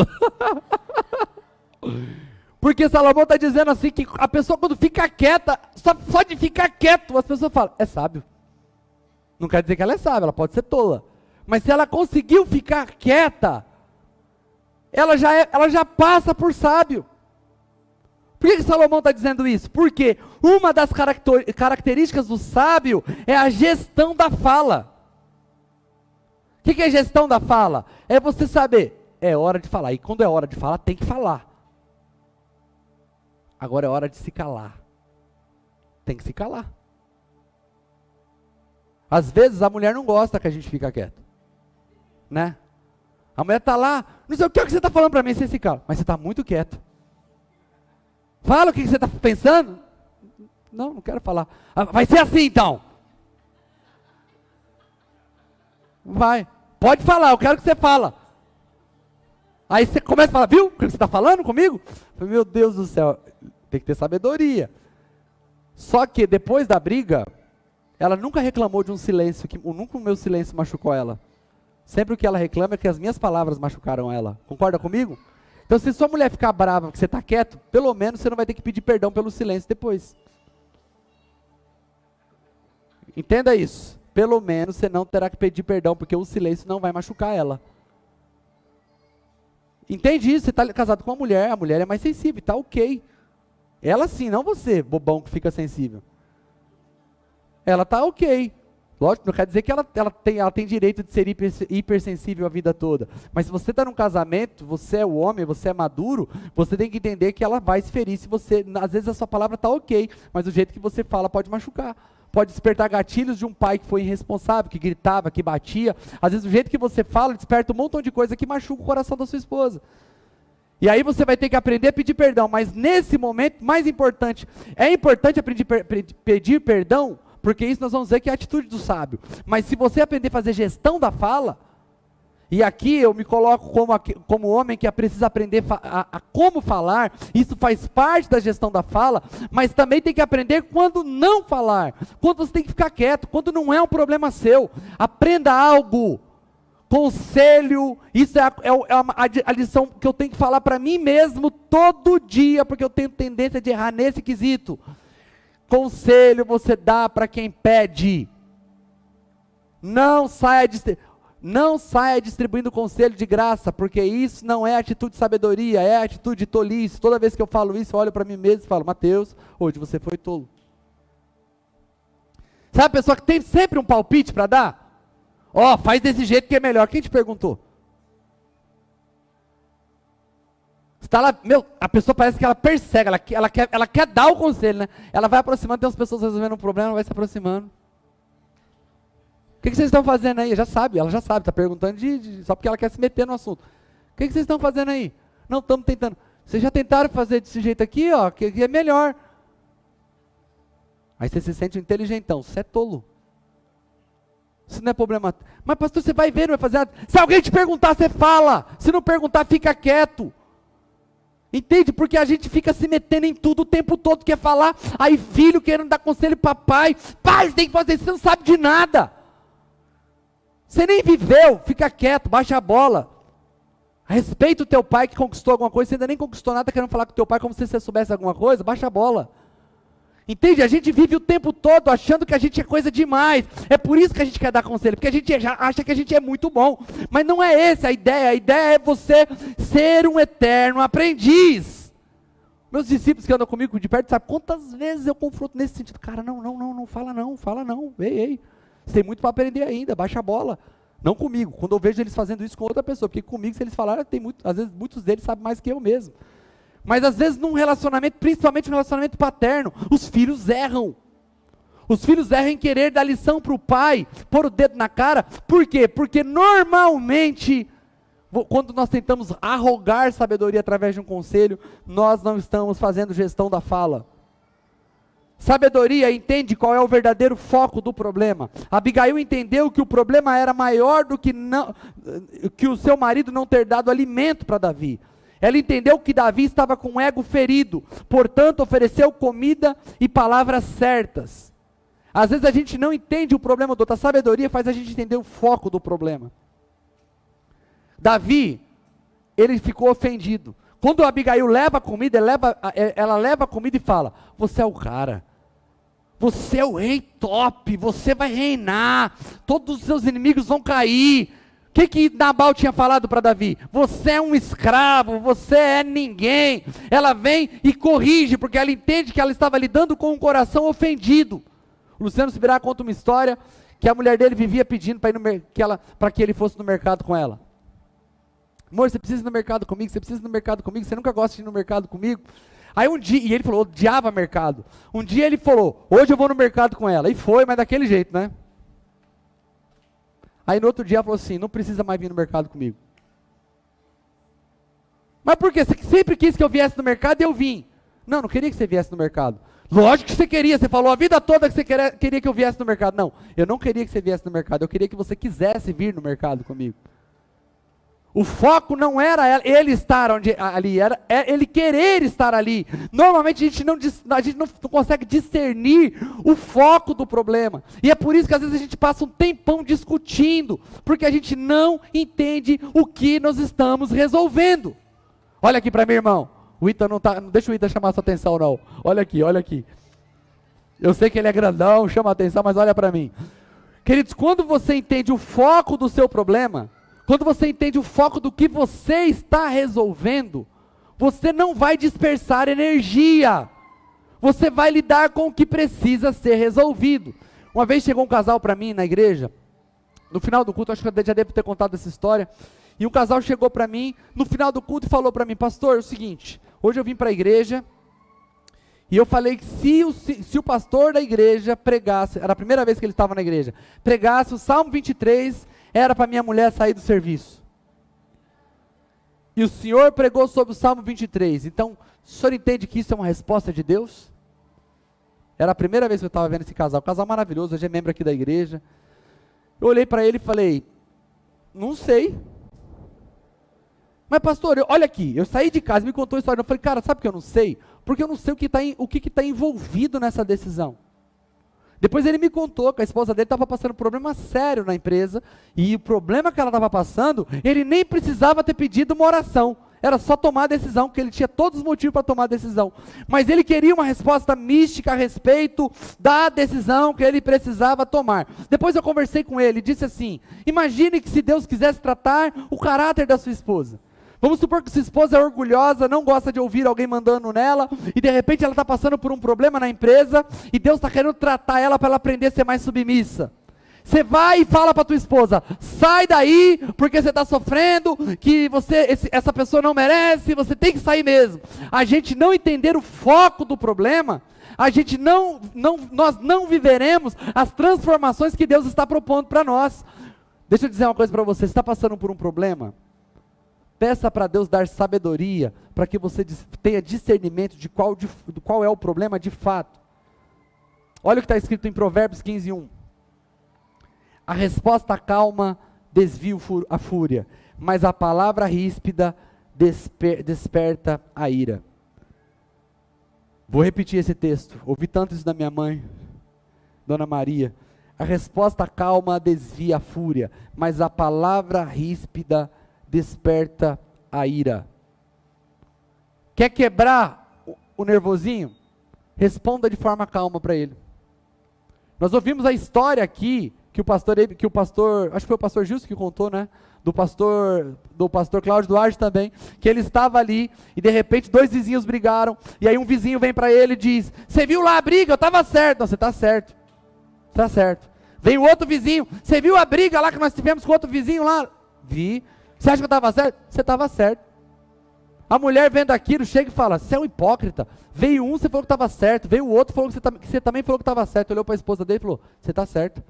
Speaker 1: Porque Salomão está dizendo assim, que a pessoa quando fica quieta, só de ficar quieto, as pessoas falam, é sábio. Não quer dizer que ela é sábia, ela pode ser tola. Mas se ela conseguiu ficar quieta, ela já passa por sábio. Por que Salomão está dizendo isso? Porque uma das características do sábio é a gestão da fala. O que é gestão da fala? É você saber, é hora de falar. E quando é hora de falar, tem que falar. Agora é hora de se calar. Tem que se calar. Às vezes a mulher não gosta que a gente fica quieto. Né? A mulher está lá, não sei o que você está falando para mim, você se cala. Mas você está muito quieto. Fala o que você está pensando. Não quero falar. Vai ser assim então. Vai. Pode falar, eu quero que você fala. Aí você começa a falar, viu o que você está falando comigo? Meu Deus do céu, tem que ter sabedoria. Só que depois da briga, ela nunca reclamou de um silêncio, nunca o meu silêncio machucou ela. Sempre o que ela reclama é que as minhas palavras machucaram ela. Concorda comigo? Então se sua mulher ficar brava porque você está quieto, pelo menos você não vai ter que pedir perdão pelo silêncio depois. Entenda isso. Pelo menos você não terá que pedir perdão, porque o silêncio não vai machucar ela. Entende isso? Você está casado com uma mulher, a mulher é mais sensível, está ok. Ela sim, não você, bobão que fica sensível. Ela está ok. Lógico, não quer dizer que ela tem direito de ser hipersensível a vida toda. Mas se você está num casamento, você é o homem, você é maduro, você tem que entender que ela vai se ferir se você... Às vezes a sua palavra está ok, mas o jeito que você fala pode machucar. Pode despertar gatilhos de um pai que foi irresponsável, que gritava, que batia. Às vezes o jeito que você fala desperta um montão de coisa que machuca o coração da sua esposa. E aí você vai ter que aprender a pedir perdão. Mas nesse momento, mais importante, é importante aprender pedir perdão, porque isso nós vamos dizer que é a atitude do sábio. Mas se você aprender a fazer gestão da fala, e aqui eu me coloco como homem que precisa aprender a como falar, isso faz parte da gestão da fala, mas também tem que aprender quando não falar, quando você tem que ficar quieto, quando não é um problema seu. Aprenda algo. Conselho, isso é a lição que eu tenho que falar para mim mesmo todo dia, porque eu tenho tendência de errar nesse quesito. Conselho você dá para quem pede. Não saia distribuindo conselho de graça, porque isso não é atitude de sabedoria, é atitude de tolice. Toda vez que eu falo isso, eu olho para mim mesmo e falo: Mateus, hoje você foi tolo. Sabe a pessoa que tem sempre um palpite para dar? Faz desse jeito que é melhor. Quem te perguntou? Está lá, a pessoa parece que ela persegue, ela quer dar o conselho, né? Ela vai aproximando, tem umas pessoas resolvendo um problema, ela vai se aproximando. O que vocês estão fazendo aí? Ela já sabe, está perguntando só porque ela quer se meter no assunto. O que vocês estão fazendo aí? Não, estamos tentando. Vocês já tentaram fazer desse jeito aqui, que é melhor. Aí você se sente um inteligentão, você é tolo. Isso não é problema. Mas pastor, você vai ver, não vai fazer nada. Se alguém te perguntar, você fala. Se não perguntar, fica quieto. Entende? Porque a gente fica se metendo em tudo o tempo todo, quer falar. Aí filho querendo dar conselho para pai. Pai, você tem que fazer isso, você não sabe de nada. Você nem viveu, fica quieto, baixa a bola. Respeita o teu pai que conquistou alguma coisa. Você ainda nem conquistou nada, querendo falar com o teu pai como se você soubesse alguma coisa. Baixa a bola. Entende? A gente vive o tempo todo achando que a gente é coisa demais. É por isso que a gente quer dar conselho, porque a gente já acha que a gente é muito bom. Mas não é essa a ideia. A ideia é você ser um eterno aprendiz. Meus discípulos que andam comigo de perto, sabe quantas vezes eu confronto nesse sentido? Cara, não, fala não. Ei. Você tem muito para aprender ainda, baixa a bola. Não comigo, quando eu vejo eles fazendo isso com outra pessoa, porque comigo, se eles falarem, às vezes muitos deles sabem mais que eu mesmo. Mas às vezes num relacionamento, principalmente no relacionamento paterno, os filhos erram. Os filhos erram em querer dar lição para o pai, pôr o dedo na cara. Por quê? Porque normalmente, quando nós tentamos arrogar sabedoria através de um conselho, nós não estamos fazendo gestão da fala. Sabedoria entende qual é o verdadeiro foco do problema. Abigail entendeu que o problema era maior do que o seu marido não ter dado alimento para Davi. Ela entendeu que Davi estava com o ego ferido, portanto ofereceu comida e palavras certas. Às vezes a gente não entende o problema do outro, a sabedoria faz a gente entender o foco do problema. Davi, ele ficou ofendido. Quando Abigail leva a comida, ela leva a comida e fala: você é o cara, você é o rei top, você vai reinar, todos os seus inimigos vão cair. O que Nabal tinha falado para Davi? Você é um escravo, você é ninguém. Ela vem e corrige, porque ela entende que ela estava lidando com um coração ofendido. O Luciano Subirá conta uma história que a mulher dele vivia pedindo para que ele fosse no mercado com ela. Amor, você precisa ir no mercado comigo, você nunca gosta de ir no mercado comigo. Aí um dia, e ele falou, odiava mercado. Um dia ele falou, hoje eu vou no mercado com ela. E foi, mas daquele jeito, né? Aí no outro dia ela falou assim, não precisa mais vir no mercado comigo. Mas por quê? Você sempre quis que eu viesse no mercado e eu vim. Não queria que você viesse no mercado. Lógico que você queria, você falou a vida toda que você queria que eu viesse no mercado. Não, eu não queria que você viesse no mercado, eu queria que você quisesse vir no mercado comigo. O foco não era ele estar ali, era ele querer estar ali. Normalmente a gente não consegue discernir o foco do problema. E é por isso que às vezes a gente passa um tempão discutindo, porque a gente não entende o que nós estamos resolvendo. Olha aqui para mim, irmão. O Ita não deixa o Ita chamar sua atenção não. Olha aqui. Eu sei que ele é grandão, chama a atenção, mas olha para mim. Queridos, quando você entende o foco do seu problema, quando você entende o foco do que você está resolvendo, você não vai dispersar energia. Você vai lidar com o que precisa ser resolvido. Uma vez chegou um casal para mim na igreja, no final do culto, acho que eu já devo ter contado essa história, e um casal chegou para mim, no final do culto, e falou para mim: pastor, é o seguinte, hoje eu vim para a igreja, e eu falei que se o pastor da igreja pregasse, era a primeira vez que ele estava na igreja, pregasse o Salmo 23, era para minha mulher sair do serviço. E o senhor pregou sobre o Salmo 23, então, o senhor entende que isso é uma resposta de Deus? Era a primeira vez que eu estava vendo esse casal maravilhoso, hoje é membro aqui da igreja. Eu olhei para ele e falei: não sei. Mas pastor, olha aqui, eu saí de casa, me contou a história, eu falei: cara, sabe que eu não sei? Porque eu não sei o que está envolvido nessa decisão. Depois ele me contou que a esposa dele estava passando um problema sério na empresa, e o problema que ela estava passando, ele nem precisava ter pedido uma oração, era só tomar a decisão, porque ele tinha todos os motivos para tomar a decisão, mas ele queria uma resposta mística a respeito da decisão que ele precisava tomar. Depois eu conversei com ele e disse assim: imagine que se Deus quisesse tratar o caráter da sua esposa. Vamos supor que sua esposa é orgulhosa, não gosta de ouvir alguém mandando nela, e de repente ela está passando por um problema na empresa, e Deus está querendo tratar ela para ela aprender a ser mais submissa. Você vai e fala para tua esposa: sai daí, porque você está sofrendo, que essa pessoa não merece, você tem que sair mesmo. A gente não entender o foco do problema, nós não viveremos as transformações que Deus está propondo para nós. Deixa eu dizer uma coisa para você: você está passando por um problema? Peça para Deus dar sabedoria, para que você tenha discernimento de qual é o problema de fato. Olha o que está escrito em Provérbios 15:1. A resposta calma desvia a fúria, mas a palavra ríspida desperta a ira. Vou repetir esse texto, ouvi tanto isso da minha mãe, Dona Maria. A resposta calma desvia a fúria, mas a palavra ríspida desperta a ira. Quer quebrar o nervosinho? Responda de forma calma para ele. Nós ouvimos a história aqui, que o pastor, acho que foi o pastor Gilson que contou, né? Do pastor Cláudio Duarte também, que ele estava ali, e de repente 2 vizinhos brigaram, e aí um vizinho vem para ele e diz: você viu lá a briga? Eu estava certo. Não, você está certo. Está certo. Vem o outro vizinho: você viu a briga lá que nós tivemos com o outro vizinho lá? Vi. Você acha que eu estava certo? Você estava certo. A mulher vendo aquilo, chega e fala: você é um hipócrita. Veio um, você falou que estava certo. Veio o outro, falou que você também falou que estava certo. Olhou para a esposa dele e falou: você está certo.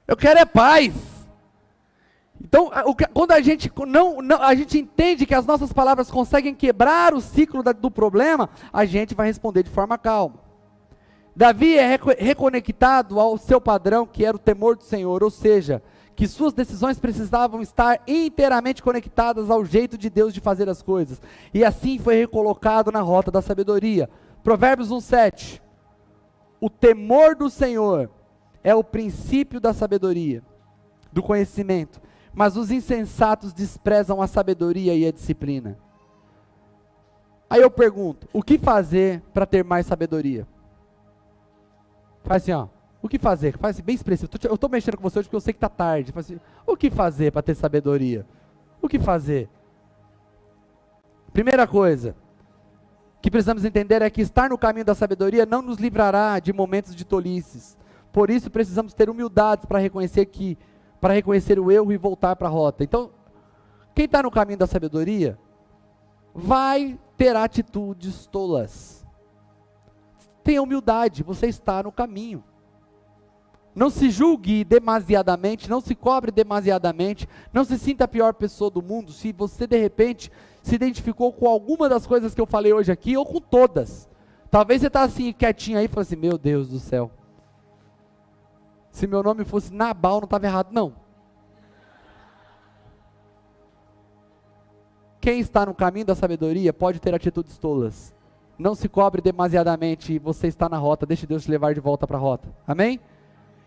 Speaker 1: Eu quero é paz. Então, quando a gente a gente entende que as nossas palavras conseguem quebrar o ciclo do problema, a gente vai responder de forma calma. Davi é reconectado ao seu padrão, que era o temor do Senhor, ou seja, que suas decisões precisavam estar inteiramente conectadas ao jeito de Deus de fazer as coisas, e assim foi recolocado na rota da sabedoria. Provérbios 1:7, o temor do Senhor é o princípio da sabedoria, do conhecimento, mas os insensatos desprezam a sabedoria e a disciplina. Aí eu pergunto: o que fazer para ter mais sabedoria? Faz assim, ó. O que fazer? Faz assim, bem expressivo. Eu estou mexendo com você hoje porque eu sei que está tarde. Faz assim, o que fazer para ter sabedoria? O que fazer? Primeira coisa que precisamos entender é que estar no caminho da sabedoria não nos livrará de momentos de tolices. Por isso precisamos ter humildade para reconhecer o erro e voltar para a rota. Então, quem está no caminho da sabedoria vai ter atitudes tolas. Tenha humildade, você está no caminho. Não se julgue demasiadamente, não se cobre demasiadamente, não se sinta a pior pessoa do mundo se você de repente se identificou com alguma das coisas que eu falei hoje aqui, ou com todas. Talvez você está assim, quietinho aí, e fala assim: meu Deus do céu, se meu nome fosse Nabal, não estava errado não. Quem está no caminho da sabedoria pode ter atitudes tolas. Não se cobre demasiadamente, você está na rota, deixe Deus te levar de volta para a rota. Amém?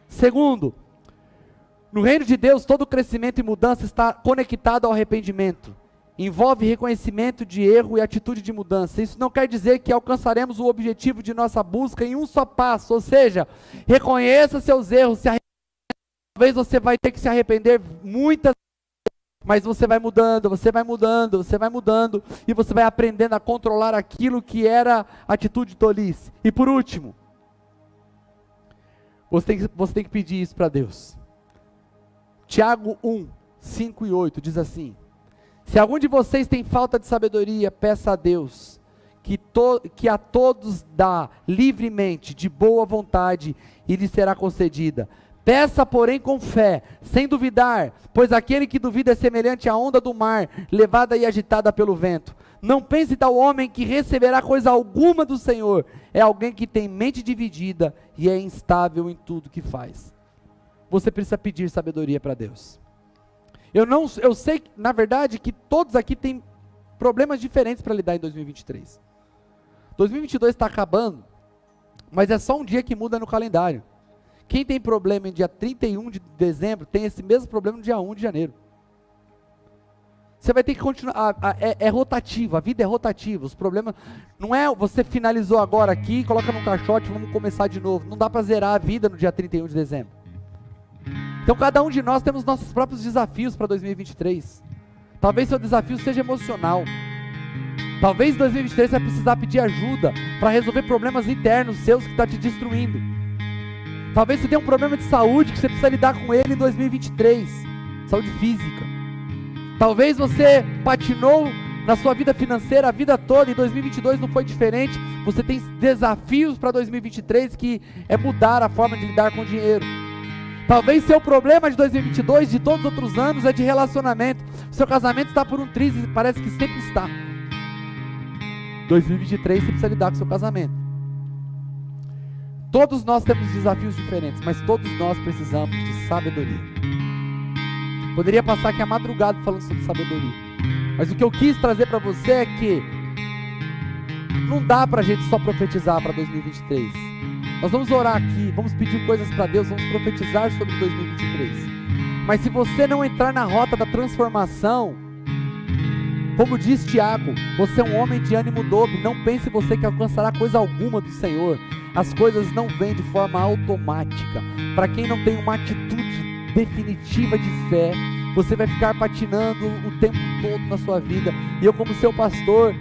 Speaker 1: Segundo, no reino de Deus, todo crescimento e mudança está conectado ao arrependimento. Envolve reconhecimento de erro e atitude de mudança. Isso não quer dizer que alcançaremos o objetivo de nossa busca em um só passo, ou seja, reconheça seus erros, talvez você vai ter que se arrepender muitas vezes, Mas você vai mudando, você vai mudando, você vai mudando, e você vai aprendendo a controlar aquilo que era atitude de tolice. E por último, você tem que pedir isso para Deus. Tiago 1, 5 e 8 diz assim: se algum de vocês tem falta de sabedoria, peça a Deus, que a todos dá livremente, de boa vontade, e lhe será concedida. Peça, porém, com fé, sem duvidar, pois aquele que duvida é semelhante à onda do mar, levada e agitada pelo vento. Não pense tal homem que receberá coisa alguma do Senhor. É alguém que tem mente dividida e é instável em tudo que faz. Você precisa pedir sabedoria para Deus. Eu sei, na verdade, que todos aqui têm problemas diferentes para lidar em 2023. 2022 está acabando, mas é só um dia que muda no calendário. Quem tem problema em dia 31 de dezembro, tem esse mesmo problema no dia 1 de janeiro. Você vai ter que continuar, é rotativo, a vida é rotativa, os problemas, não é você finalizou agora aqui, coloca num caixote, vamos começar de novo, não dá para zerar a vida no dia 31 de dezembro. Então cada um de nós temos nossos próprios desafios para 2023, talvez seu desafio seja emocional, talvez em 2023 você vai precisar pedir ajuda para resolver problemas internos seus que estão te destruindo. Talvez você tenha um problema de saúde que você precisa lidar com ele em 2023, saúde física. Talvez você patinou na sua vida financeira a vida toda e 2022 não foi diferente. Você tem desafios para 2023 que é mudar a forma de lidar com o dinheiro. Talvez seu problema de 2022, de todos os outros anos, é de relacionamento. Seu casamento está por um triz e parece que sempre está. 2023 você precisa lidar com seu casamento. Todos nós temos desafios diferentes, mas todos nós precisamos de sabedoria. Poderia passar aqui a madrugada falando sobre sabedoria, mas o que eu quis trazer para você é que não dá para a gente só profetizar para 2023. Nós vamos orar aqui, vamos pedir coisas para Deus, vamos profetizar sobre 2023. Mas se você não entrar na rota da transformação, como diz Tiago, você é um homem de ânimo dobre, não pense você que alcançará coisa alguma do Senhor. As coisas não vêm de forma automática. Para quem não tem uma atitude definitiva de fé, você vai ficar patinando o tempo todo na sua vida. E eu, como seu pastor,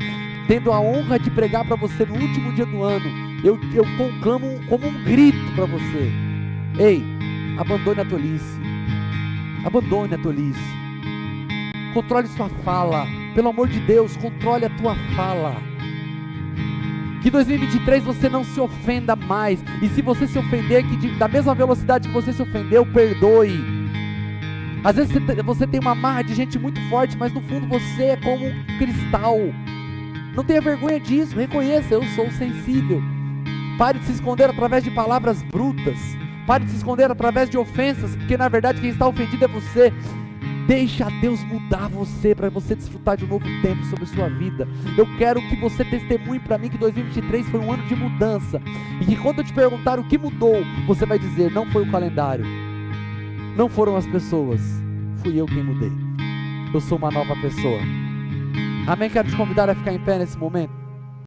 Speaker 1: tendo a honra de pregar para você no último dia do ano, eu conclamo como um grito para você: ei, abandone a tolice, abandone a tolice, controle sua fala, pelo amor de Deus, controle a tua fala. Que 2023 você não se ofenda mais. E se você se ofender, que da mesma velocidade que você se ofendeu, perdoe. Às vezes você tem uma marra de gente muito forte, mas no fundo você é como um cristal. Não tenha vergonha disso, reconheça: eu sou sensível. Pare de se esconder através de palavras brutas. Pare de se esconder através de ofensas, porque na verdade quem está ofendido é você. Deixa Deus mudar você, para você desfrutar de um novo tempo sobre a sua vida. Eu quero que você testemunhe para mim que 2023 foi um ano de mudança, e que quando eu te perguntar o que mudou, você vai dizer: não foi o calendário, não foram as pessoas, fui eu quem mudei. Eu sou uma nova pessoa. Amém? Quero te convidar a ficar em pé nesse momento.